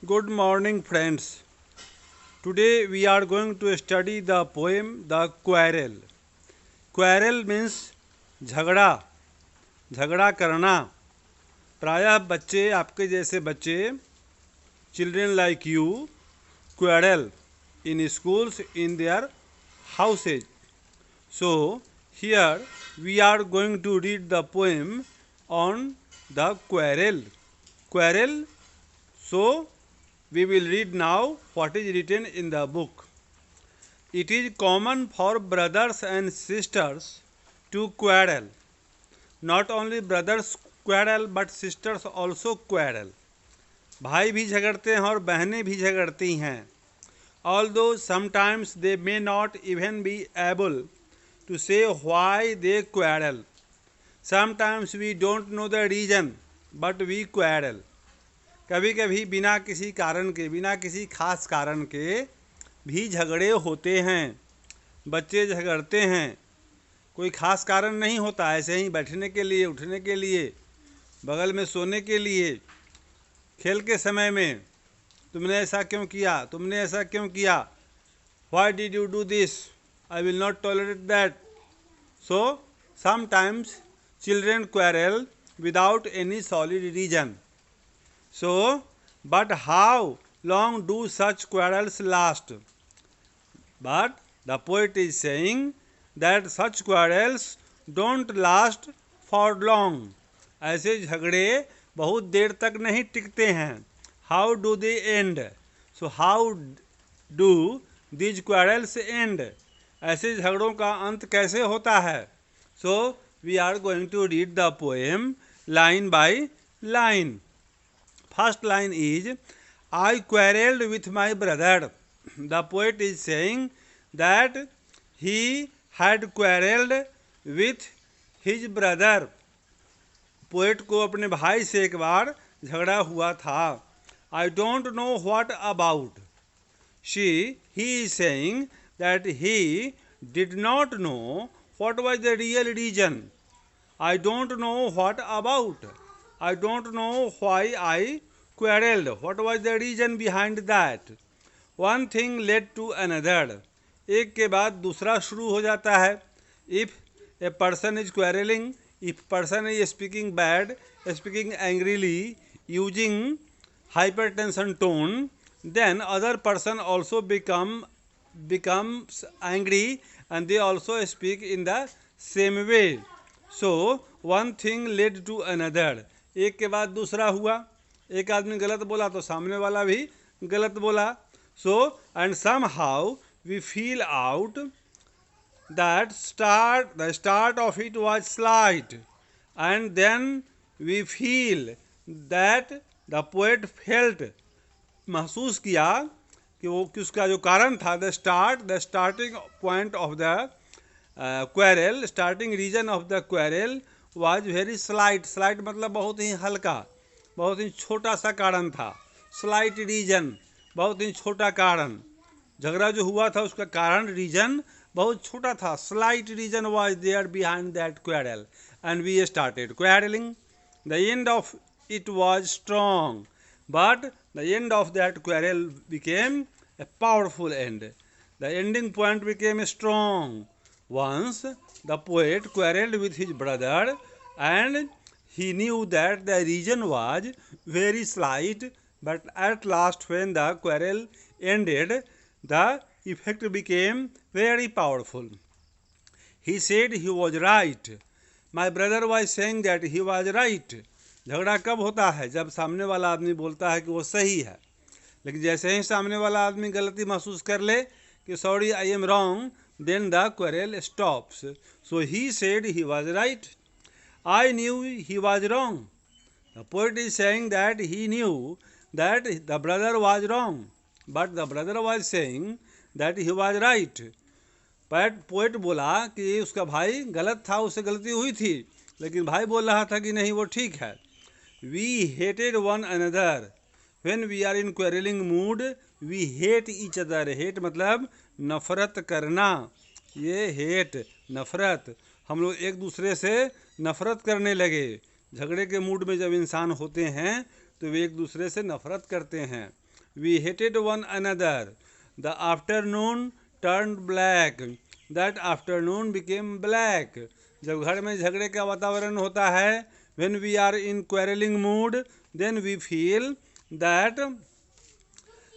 Good morning, friends. Today we are going to study the poem The Quarrel. Quarrel means झगड़ा, झगड़ा करना. प्रायः बच्चे, आपके जैसे बच्चे, children like you, quarrel in schools, in their houses. So here we are going to read the poem on the quarrel. Quarrel. So we will read now what is written in the book. It is common for brothers and sisters to quarrel. Not only brothers quarrel but sisters also quarrel. भाई भी झगड़ते हैं और बहनें भी झगड़ती हैं. Although sometimes they may not even be able to say why they quarrel. Sometimes we don't know the reason but we quarrel. कभी कभी बिना किसी कारण के, बिना किसी खास कारण के भी झगड़े होते हैं. बच्चे झगड़ते हैं, कोई खास कारण नहीं होता, ऐसे ही बैठने के लिए, उठने के लिए, बगल में सोने के लिए, खेल के समय में तुमने ऐसा क्यों किया, तुमने ऐसा क्यों किया, why did you do this, I will not tolerate that. So sometimes children quarrel without any solid reason. So, but how long do such quarrels last? But the poet is saying that such quarrels don't last for long. ऐसे झगड़े बहुत देर तक नहीं टिकते हैं. How do they end? So how do these quarrels end? ऐसे झगड़ों का अंत कैसे होता है? So we are going to read the poem line by line. First line is, I quarrelled with my brother. The poet is saying that he had quarrelled with his brother. Poet को अपने भाई से एक बार झगड़ा हुआ था. I don't know what about. He is saying that he did not know what was the real reason. I don't know what about. I don't know why I quarrelled. What was the reason behind that? One thing led to another. एक के बाद दूसरा शुरू हो जाता है. If a person is quarrelling, if person is speaking bad, speaking angrily, using hypertension tone, then other person also becomes angry and they also speak in the same way. So one thing led to another. एक के बाद दूसरा हुआ. एक आदमी गलत बोला तो सामने वाला भी गलत बोला. So and somehow we feel out that the start of it was slight, and then we feel that the poet felt, महसूस किया कि उसका जो कारण था, the starting point of the quarrel, starting reason of the quarrel was very slight. Slight मतलब बहुत ही हल्का, बहुत ही छोटा सा कारण था. स्लाइट रीजन, बहुत ही छोटा कारण. झगड़ा जो हुआ था उसका कारण, रीजन बहुत छोटा था. Slight reason was there behind that quarrel and we started quarrelling. The end of it was strong but the end of that quarrel became a powerful end. The ending point became strong. Once the poet quarrelled with his brother and he knew that the reason was very slight, but at last when the quarrel ended, the effect became very powerful. He said he was right. My brother was saying that he was right. झगड़ा कब होता है? जब सामने वाला आदमी बोलता है कि वो सही है, लेकिन जैसे ही सामने वाला आदमी गलती महसूस कर ले कि sorry I am wrong, then the quarrel stops. So he said he was right. I knew he was wrong. The poet is saying that he knew that the brother was wrong, but the brother was saying that he was right. Poet बोला कि उसका भाई गलत था, उससे गलती हुई थी, लेकिन भाई बोल रहा था कि नहीं वो ठीक है. We hated one another. When we are in quarreling mood, we hate each other. Hate मतलब नफरत करना. ये hate, नफरत. हम लोग एक दूसरे से नफ़रत करने लगे. झगड़े के मूड में जब इंसान होते हैं तो वे एक दूसरे से नफ़रत करते हैं. we hated one another. The afternoon turned black. That afternoon became black. जब घर में झगड़े का वातावरण होता है, when we are in quarreling mood, then we feel that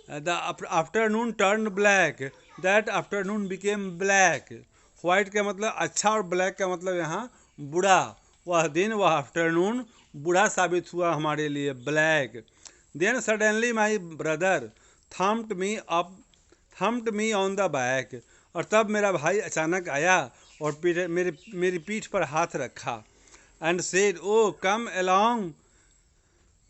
the afternoon turned black. That afternoon became black. White का मतलब अच्छा और ब्लैक का मतलब यहाँ बुरा. वह दिन, वह आफ्टरनून बुरा साबित हुआ हमारे लिए, black. Then suddenly my brother thumped me on the back. और तब मेरा भाई अचानक आया और मेरी पीठ पर हाथ रखा. And said, oh come along.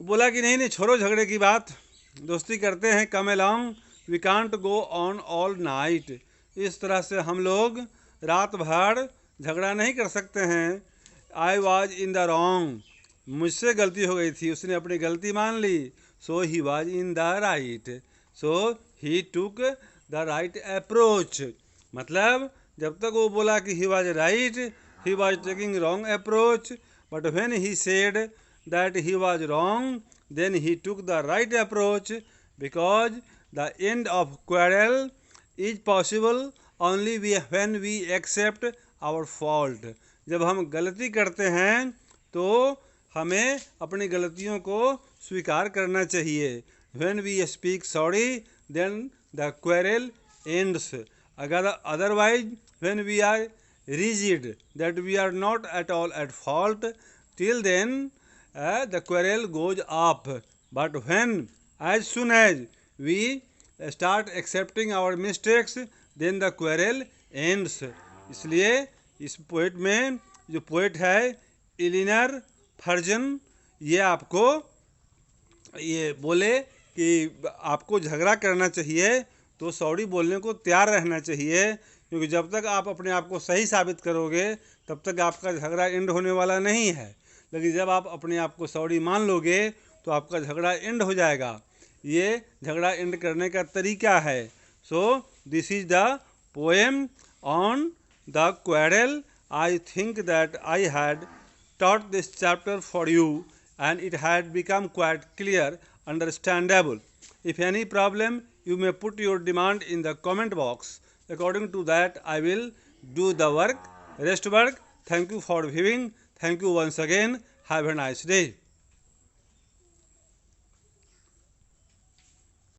बोला कि नहीं छोड़ो झगड़े की बात, दोस्ती करते हैं, come along, we can't go on all night. इस तरह से हम लोग रात भर झगड़ा नहीं कर सकते हैं. I was in the wrong. मुझसे गलती हो गई थी, उसने अपनी गलती मान ली. So he was in the right. So he took the right approach. मतलब जब तक वो बोला कि he was right, he was taking wrong approach. But when he said that he was wrong, then he took the right approach, because the end of quarrel is possible only when we accept our fault. जब हम गलती करते हैं तो हमें अपनी गलतियों को स्वीकार करना चाहिए. when we speak sorry, then the quarrel ends. अगर otherwise, when we are rigid that we are not at all at fault, till then the quarrel goes up. But when, as soon as we start accepting our mistakes, then the quarrel ends. इसलिए इस poet में जो poet है इलिनर फर्जन, ये आपको ये बोले कि आपको झगड़ा करना चाहिए तो सॉरी बोलने को तैयार रहना चाहिए, क्योंकि जब तक आप अपने आप को सही साबित करोगे तब तक आपका झगड़ा एंड होने वाला नहीं है. लेकिन जब आप अपने आप को सॉरी मान लोगे तो आपका झगड़ा एंड हो जाएगा. ये झगड़ा एंड करने का तरीका है. So this is the poem on the quarrel. I think that I had taught this chapter for you and it had become quite clear, understandable. If any problem, you may put your demand in the comment box. According to that, I will do the work, rest work. Thank you for viewing. Thank you once again. Have a nice day.